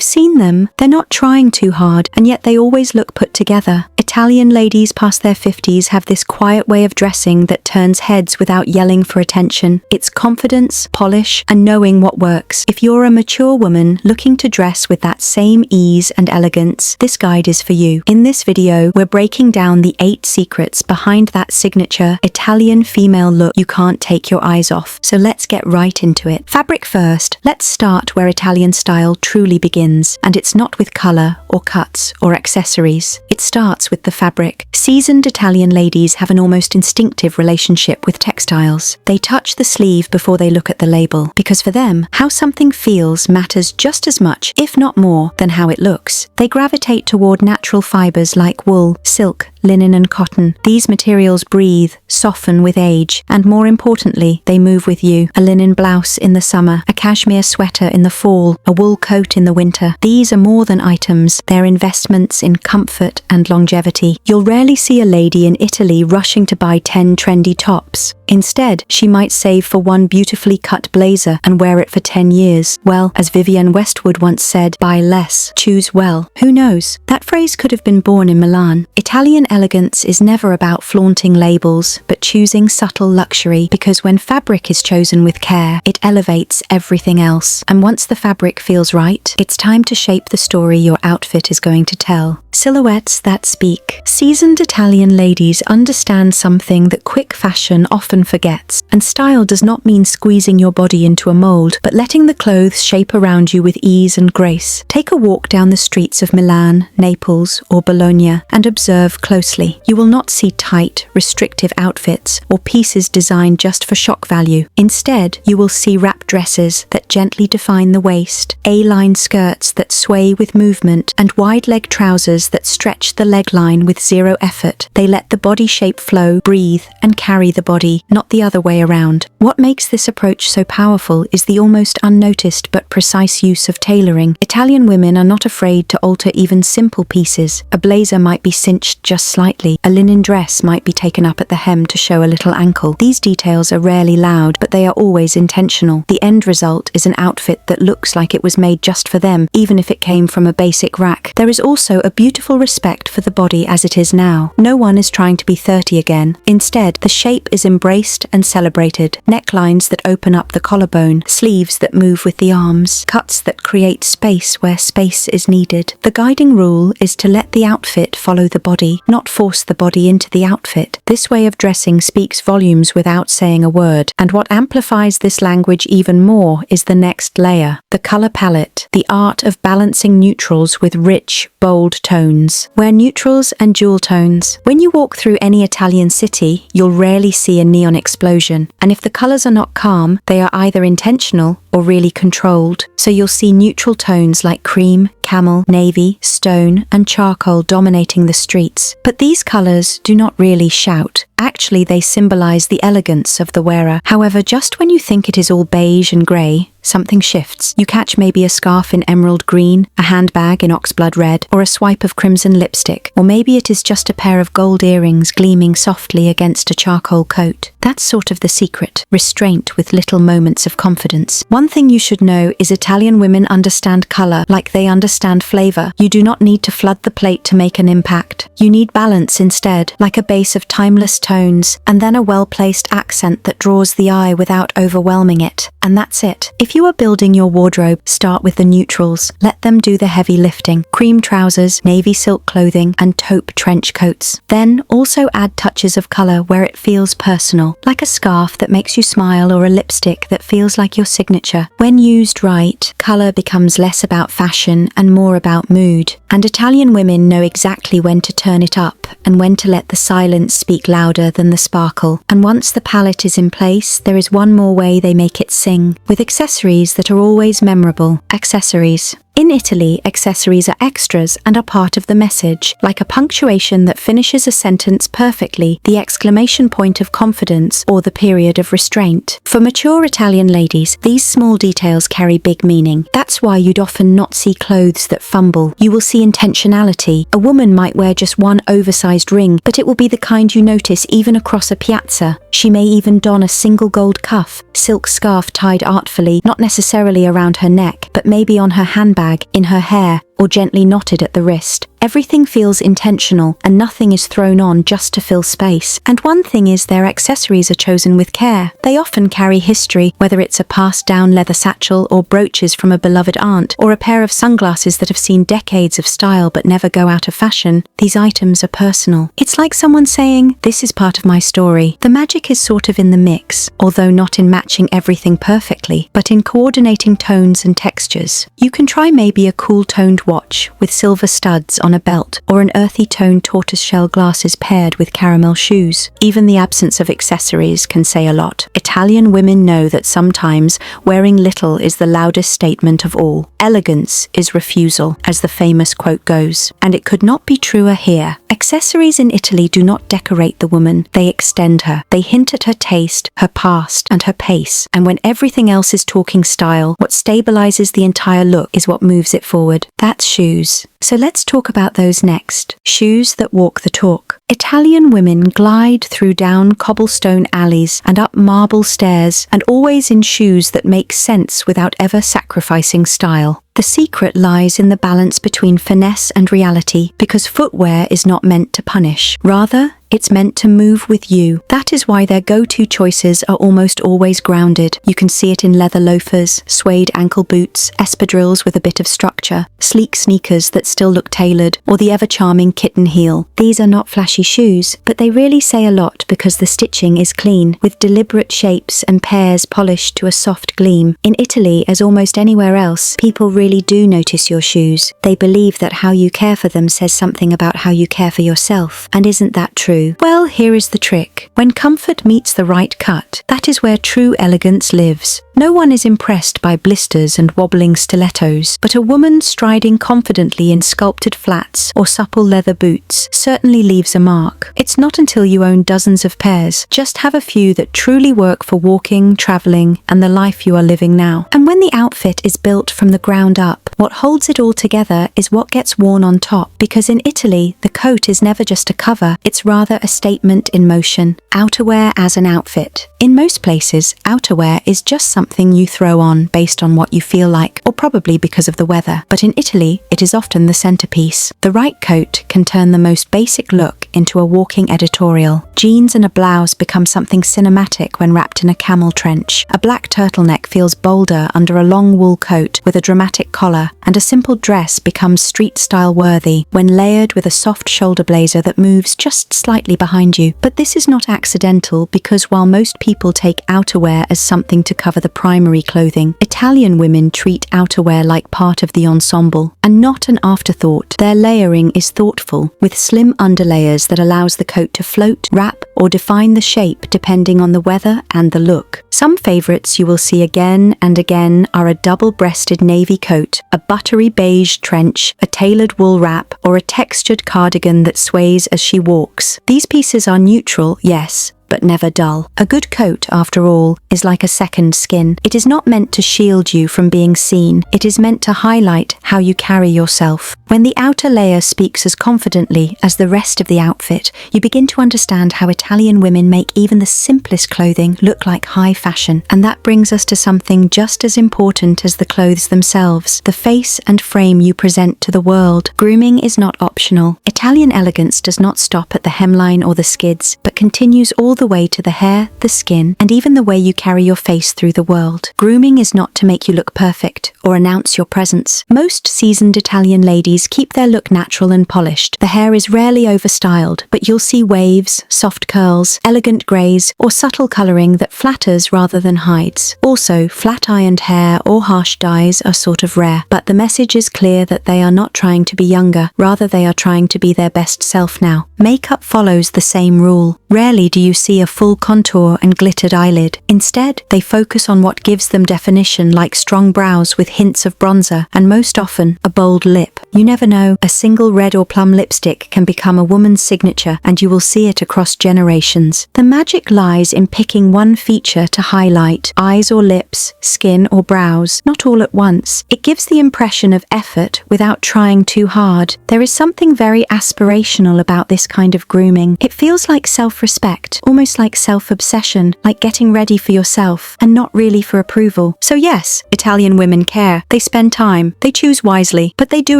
You've seen them. They're not trying too hard, and yet they always look put together. Italian ladies past their 50s have this quiet way of dressing that turns heads without yelling for attention. It's confidence, polish, and knowing what works. If you're a mature woman looking to dress with that same ease and elegance, this guide is for you. In this video, we're breaking down the 8 secrets behind that signature Italian female look you can't take your eyes off. So let's get right into it. Fabric first. Let's start where Italian style truly begins, and it's not with color or cuts or accessories. It starts with the fabric. Seasoned Italian ladies have an almost instinctive relationship with textiles. They touch the sleeve before they look at the label, because for them, how something feels matters just as much, if not more, than how it looks. They gravitate toward natural fibers like wool, silk, linen and cotton. These materials breathe, soften with age, and more importantly, they move with you. A linen blouse in the summer, a cashmere sweater in the fall, a wool coat in the winter. These are more than items. They're investments in comfort and longevity. You'll rarely see a lady in Italy rushing to buy 10 trendy tops. Instead, she might save for one beautifully cut blazer and wear it for 10 years. Well, as Vivienne Westwood once said, buy less, choose well. Who knows? That phrase could have been born in Milan. Italian elegance is never about flaunting labels, but choosing subtle luxury, because when fabric is chosen with care, it elevates everything else. And once the fabric feels right, it's time to shape the story your outfit is going to tell. Silhouettes that speak. Seasoned Italian ladies understand something that quick fashion often forgets. And style does not mean squeezing your body into a mold, but letting the clothes shape around you with ease and grace. Take a walk down the streets of Milan, Naples, or Bologna and observe closely. You will not see tight, restrictive outfits or pieces designed just for shock value. Instead, you will see wrap dresses that gently define the waist, A-line skirts that sway with movement, and wide leg trousers that stretch the leg line with zero effort. They let the body shape flow, breathe, and carry the body, not the other way around. What makes this approach so powerful is the almost unnoticed but precise use of tailoring. Italian women are not afraid to alter even simple pieces. A blazer might be cinched just slightly. A linen dress might be taken up at the hem to show a little ankle. These details are rarely loud, but they are always intentional. The end result is an outfit that looks like it was made just for them, even if it came from a basic rack. There is also a beautiful respect for the body as it is now. No one is trying to be 30 again. Instead, the shape is embraced and celebrated. Necklines that open up the collarbone, sleeves that move with the arms, cuts that create space where space is needed. The guiding rule is to let the outfit follow the body, not force the body into the outfit. This way of dressing speaks volumes without saying a word. And what amplifies this language even more is the next layer, the color palette, the art of balancing neutrals with rich, bold tones. Wear neutrals and jewel tones. When you walk through any Italian city, you'll rarely see a neon explosion. And if the colors are not calm, they are either intentional or really controlled. So you'll see neutral tones like cream, camel, navy, stone, and charcoal dominating the streets. But these colors do not really shout. Actually, they symbolize the elegance of the wearer. However, just when you think it is all beige and grey, something shifts. You catch maybe a scarf in emerald green, a handbag in oxblood red, or a swipe of crimson lipstick. Or maybe it is just a pair of gold earrings gleaming softly against a charcoal coat. That's sort of the secret. Restraint with little moments of confidence. One thing you should know is Italian women understand color like they understand flavor. You do not need to flood the plate to make an impact. You need balance instead, like a base of timeless tones, and then a well-placed accent that draws the eye without overwhelming it. And that's it. If you are building your wardrobe, start with the neutrals. Let them do the heavy lifting. Cream trousers, navy silk clothing, and taupe trench coats. Then also add touches of color where it feels personal, like a scarf that makes you smile or a lipstick that feels like your signature. When used right, color becomes less about fashion and more about mood. And Italian women know exactly when to turn it up and when to let the silence speak louder than the sparkle. And once the palette is in place, there is one more way they make it sing, with accessories that are always memorable. Accessories. In Italy, accessories are extras and are part of the message, like a punctuation that finishes a sentence perfectly, the exclamation point of confidence, or the period of restraint. For mature Italian ladies, these small details carry big meaning. That's why you'd often not see clothes that fumble. You will see intentionality. A woman might wear just one oversized ring, but it will be the kind you notice even across a piazza. She may even don a single gold cuff, silk scarf tied artfully, not necessarily around her neck, but maybe on her handbag handbag, in her hair, or gently knotted at the wrist. Everything feels intentional, and nothing is thrown on just to fill space. And one thing is, their accessories are chosen with care. They often carry history, whether it's a passed-down leather satchel or brooches from a beloved aunt, or a pair of sunglasses that have seen decades of style but never go out of fashion. These items are personal. It's like someone saying, "This is part of my story." The magic is sort of in the mix, although not in matching everything perfectly, but in coordinating tones and textures. You can try maybe a cool-toned watch with silver studs on a belt, or an earthy toned tortoiseshell glasses paired with caramel shoes. Even the absence of accessories can say a lot. Italian women know that sometimes wearing little is the loudest statement of all. Elegance is refusal, as the famous quote goes, and it could not be truer here. Accessories in Italy do not decorate the woman, they extend her. They hint at her taste, her past, and her pace, and when everything else is talking style, what stabilizes the entire look is what moves it forward. That's shoes. So let's talk about those next. Shoes that walk the talk. Italian women glide through down cobblestone alleys and up marble stairs, and always in shoes that make sense without ever sacrificing style. The secret lies in the balance between finesse and reality, because footwear is not meant to punish. Rather, it's meant to move with you. That is why their go-to choices are almost always grounded. You can see it in leather loafers, suede ankle boots, espadrilles with a bit of structure, sleek sneakers that still look tailored, or the ever-charming kitten heel. These are not flashy shoes, but they really say a lot because the stitching is clean, with deliberate shapes and pairs polished to a soft gleam. In Italy, as almost anywhere else, people really do notice your shoes. They believe that how you care for them says something about how you care for yourself. And isn't that true? Well, here is the trick. When comfort meets the right cut, that is where true elegance lives. No one is impressed by blisters and wobbling stilettos, but a woman striding confidently in sculpted flats or supple leather boots certainly leaves a mark. It's not until you own dozens of pairs. Just have a few that truly work for walking, traveling, and the life you are living now. And when the outfit is built from the ground up, what holds it all together is what gets worn on top, because in Italy, the coat is never just a cover, it's rather a statement in motion. Outerwear as an outfit. In most places, outerwear is just something you throw on based on what you feel like, or probably because of the weather. But in Italy, it is often the centerpiece. The right coat can turn the most basic look into a walking editorial. Jeans and a blouse become something cinematic when wrapped in a camel trench. A black turtleneck feels bolder under a long wool coat with a dramatic collar, and a simple dress becomes street-style worthy when layered with a soft shoulder blazer that moves just slightly behind you. But this is not accidental, because while most people take outerwear as something to cover the primary clothing, Italian women treat outerwear like part of the ensemble, and not an afterthought. Their layering is thoughtful, with slim underlayers that allows the coat to float, wrap, or define the shape depending on the weather and the look. Some favorites you will see again and again are a double-breasted navy coat, a buttery beige trench, a tailored wool wrap, or a textured cardigan that sways as she walks. These pieces are neutral, yes, but never dull. A good coat, after all, is like a second skin. It is not meant to shield you from being seen. It is meant to highlight how you carry yourself. When the outer layer speaks as confidently as the rest of the outfit, you begin to understand how Italian women make even the simplest clothing look like high fashion. And that brings us to something just as important as the clothes themselves: the face and frame you present to the world. Grooming is not optional. Italian elegance does not stop at the hemline or the skids, but continues all the way to the hair, the skin, and even the way you carry your face through the world. Grooming is not to make you look perfect or announce your presence. Most seasoned Italian ladies keep their look natural and polished. The hair is rarely overstyled, but you'll see waves, soft curls, elegant greys, or subtle coloring that flatters rather than hides. Also, flat-ironed hair or harsh dyes are sort of rare, but the message is clear that they are not trying to be younger, rather they are trying to be their best self now. Makeup follows the same rule. Rarely do you see a full contour and glittered eyelid. Instead, they focus on what gives them definition, like strong brows with hints of bronzer, and most often, a bold lip. You never know, a single red or plum lipstick can become a woman's signature, and you will see it across generations. The magic lies in picking one feature to highlight: eyes or lips, skin or brows, not all at once. It gives the impression of effort without trying too hard. There is something very aspirational about this kind of grooming. It feels like self-respect, almost like self-obsession, like getting ready for yourself and not really for approval. So yes, Italian women care. They spend time, they choose wisely, but they do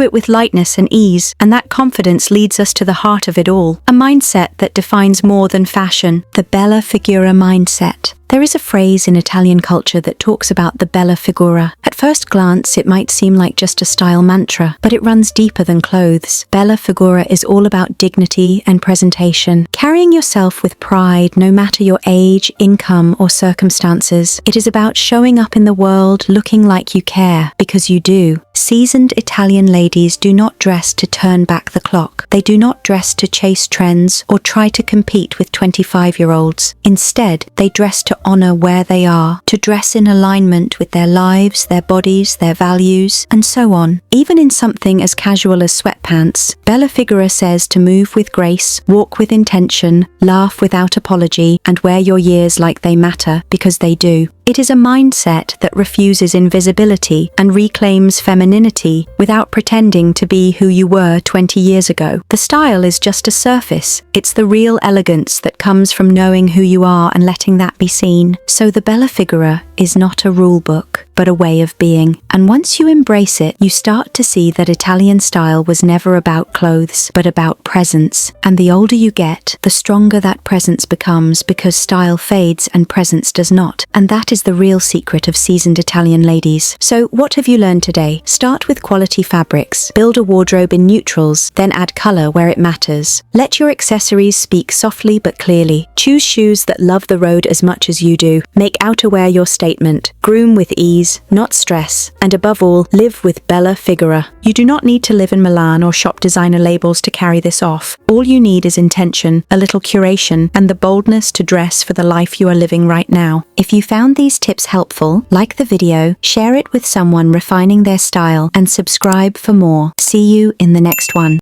it with lightness and ease, and that confidence leads us to the heart of it all. A mindset that defines more than fashion, the bella figura mindset. There is a phrase in Italian culture that talks about the bella figura. At first glance, it might seem like just a style mantra, but it runs deeper than clothes. Bella figura is all about dignity and presentation, carrying yourself with pride no matter your age, income, or circumstances. It is about showing up in the world looking like you care, because you do. Seasoned Italian ladies do not dress to turn back the clock. They do not dress to chase trends or try to compete with 25-year-olds. Instead, they dress to honor where they are, to dress in alignment with their lives, their bodies, their values, and so on. Even in something as casual as sweatpants, Bella Figura says to move with grace, walk with intention, laugh without apology, and wear your years like they matter, because they do. It is a mindset that refuses invisibility and reclaims femininity without pretending to be who you were 20 years ago. The style is just a surface. It's the real elegance that comes from knowing who you are and letting that be seen. So the Bella Figura is not a rule book, but a way of being. And once you embrace it, you start to see that Italian style was never about clothes, but about presence. And the older you get, the stronger that presence becomes, because style fades and presence does not. And that is the real secret of seasoned Italian ladies. So what have you learned today? Start with quality fabrics. Build a wardrobe in neutrals, then add color where it matters. Let your accessories speak softly but clearly. Choose shoes that love the road as much as you do. Make outerwear your statement. Groom with ease, not stress. And above all, live with Bella Figura. You do not need to live in Milan or shop designer labels to carry this off. All you need is intention, a little curation, and the boldness to dress for the life you are living right now. If you found these tips helpful, like the video, share it with someone refining their style, and subscribe for more. See you in the next one.